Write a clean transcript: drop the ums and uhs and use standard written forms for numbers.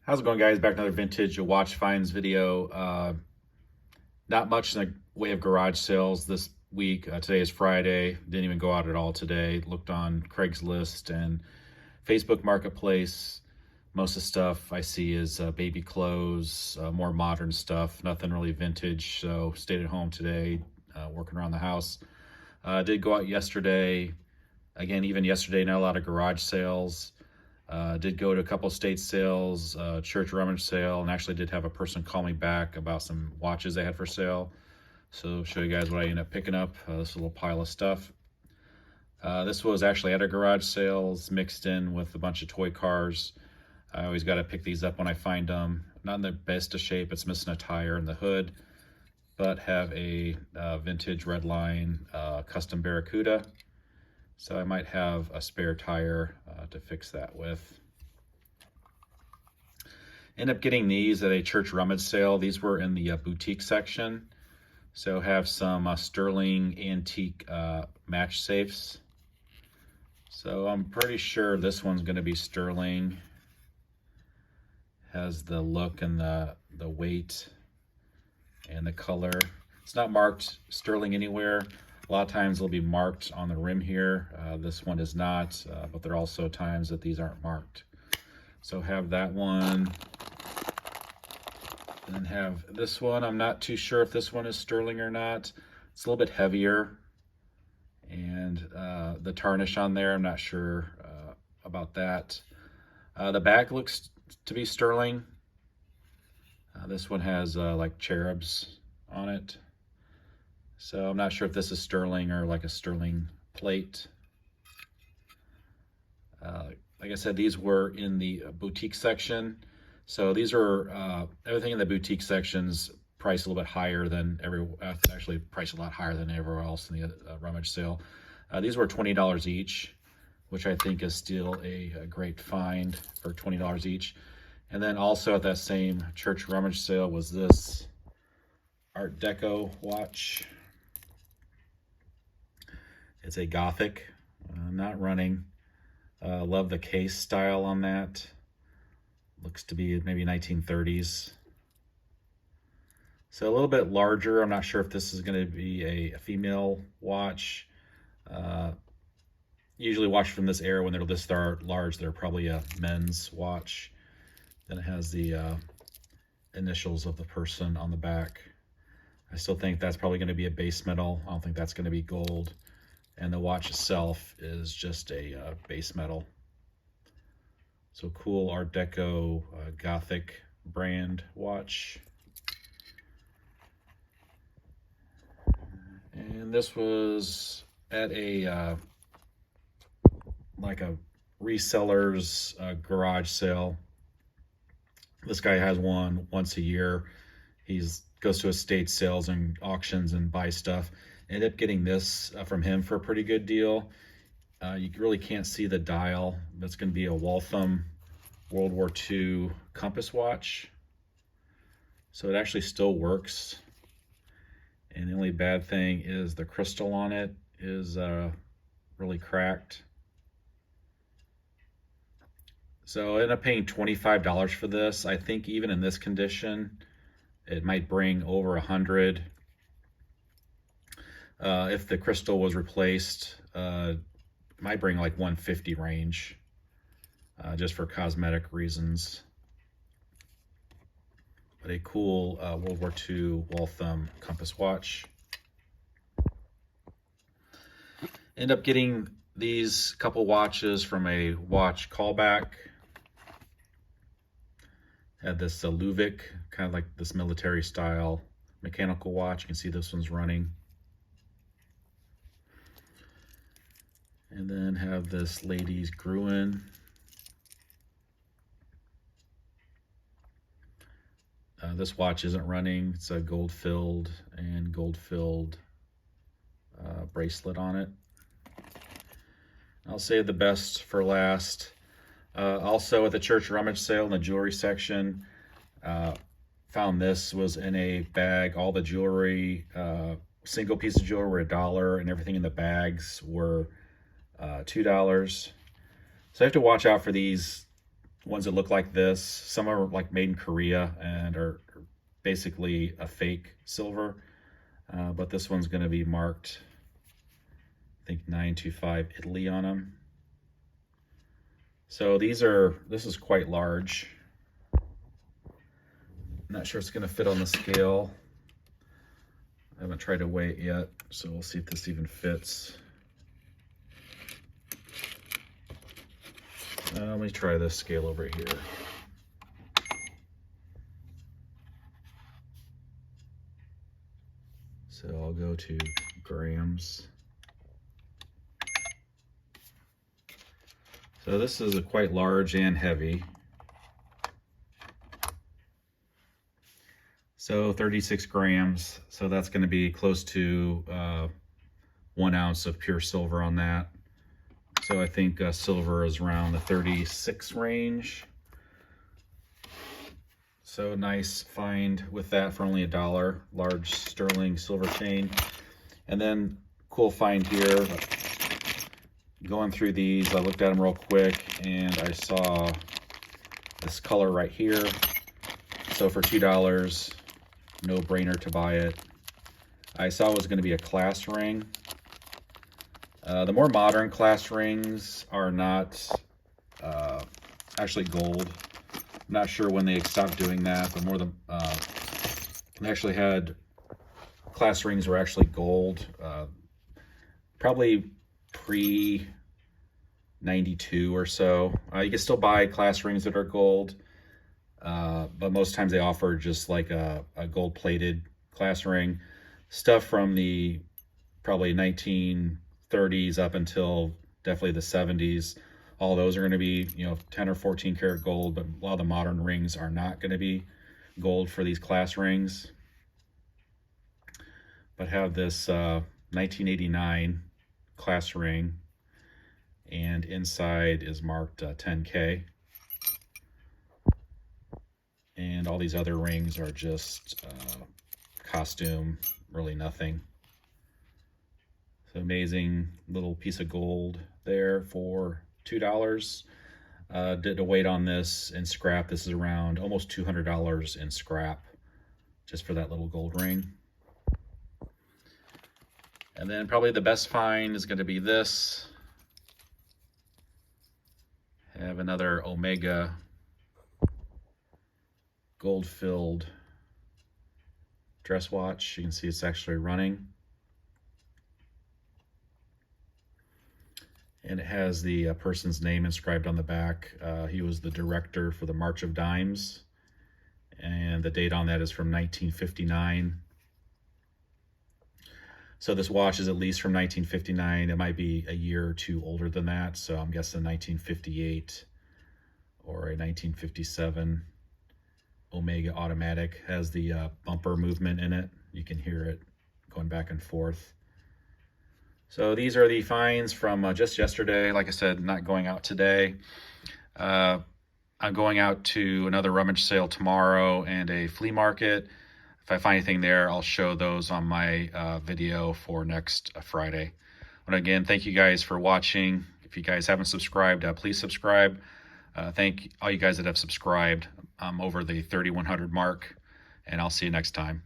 How's it going, guys? Back to another vintage watch finds video. Not much in the way of garage sales this week. Today is Friday. Didn't even go out at all today. Looked on Craigslist and Facebook Marketplace. Most of the stuff I see is baby clothes, more modern stuff. Nothing really vintage. So stayed at home today, working around the house. Did go out yesterday. Again, even yesterday, not a lot of garage sales. Did go to a couple state sales, church rummage sale, and actually did have a person call me back about some watches they had for sale. So I'll show you guys what I ended up picking up, this little pile of stuff. This was actually at a garage sales mixed in with a bunch of toy cars. I always got to pick these up when I find them. Not in the best of shape. It's missing a tire in the hood, but have a vintage Redline custom Barracuda. So I might have a spare tire to fix that with. End up getting these at a church rummage sale. These were in the boutique section. So have some sterling antique match safes. So I'm pretty sure this one's going to be sterling. Has the look and the weight and the color. It's not marked sterling anywhere. A lot of times it'll be marked on the rim here. This one is not, but there are also times that these aren't marked. So have that one. And then have this one. I'm not too sure if this one is sterling or not. It's a little bit heavier. And the tarnish on there, I'm not sure about that. The back looks to be sterling. This one has like cherubs on it. So I'm not sure if this is sterling or like a sterling plate. Like I said, these were in the boutique section. So these are, everything in the boutique sections priced a little bit higher than actually priced a lot higher than everywhere else in the rummage sale. These were $20 each, which I think is still a great find for $20 each. And then also at that same church rummage sale was this Art Deco watch. It's a Gothic, not running. Love the case style on that. Looks to be maybe 1930s. So a little bit larger. I'm not sure if this is going to be a female watch. Usually watch from this era when they're this large, they're probably a men's watch. Then it has the initials of the person on the back. I still think that's probably going to be a base metal. I don't think that's going to be gold. And the watch itself is just a base metal. So cool Art Deco Gothic brand watch. And this was at a like a reseller's garage sale. This guy has one once a year. He's goes to estate sales and auctions and buys stuff. Ended up getting this from him for a pretty good deal. You really can't see the dial. That's going to be a Waltham World War II compass watch. So it actually still works. And the only bad thing is the crystal on it is really cracked. So I ended up paying $25 for this. I think even in this condition, it might bring over 100. If the crystal was replaced, it might bring like 150 range, just for cosmetic reasons. But a cool World War II Waltham compass watch. End up getting these couple watches from a watch callback. Had this Luvic, kind of like this military style mechanical watch. You can see this one's running. And then have this ladies Gruen. This watch isn't running. It's a gold-filled bracelet on it. I'll save the best for last. Also at the church rummage sale in the jewelry section, found this was in a bag. All the jewelry, single piece of jewelry were $1, and everything in the bags were $2. So I have to watch out for these ones that look like this. Some are like made in Korea and are basically a fake silver. But this one's going to be marked, I think, 925 Italy on them. So this is quite large. I'm not sure it's going to fit on the scale. I haven't tried to weigh it yet, so we'll see if this even fits. Let me try this scale over here. So I'll go to grams. So this is quite large and heavy. So 36 grams. So that's going to be close to 1 ounce of pure silver on that. So I think silver is around the 36 range. So nice find with that for only $1, large sterling silver chain. And then cool find here. Going through these, I looked at them real quick and I saw this color right here. So for $2, no brainer to buy it. I saw it was going to be a class ring. The more modern class rings are not actually gold. I'm not sure when they stopped doing that, but they actually had class rings were actually gold. Probably pre 92 or so. You can still buy class rings that are gold, but most times they offer just like a gold plated class ring. Stuff from the probably 1930s up until definitely the 70s. All those are going to be, 10 or 14 karat gold, but a lot of the modern rings are not going to be gold for these class rings. But have this 1989 class ring, and inside is marked 10K. And all these other rings are just costume, really nothing. So amazing little piece of gold there for $2. Did a weight on this in scrap. This is around almost $200 in scrap just for that little gold ring. And then probably the best find is going to be this. I have another Omega gold-filled dress watch. You can see it's actually running. And it has the person's name inscribed on the back. He was the director for the March of Dimes. And the date on that is from 1959. So this watch is at least from 1959. It might be a year or two older than that. So I'm guessing 1958 or a 1957 Omega automatic. Has the bumper movement in it. You can hear it going back and forth. So these are the finds from just yesterday. Like I said, not going out today. I'm going out to another rummage sale tomorrow and a flea market. If I find anything there, I'll show those on my video for next Friday. But again, thank you guys for watching. If you guys haven't subscribed, please subscribe. Thank all you guys that have subscribed. I'm over the 3,100 mark, and I'll see you next time.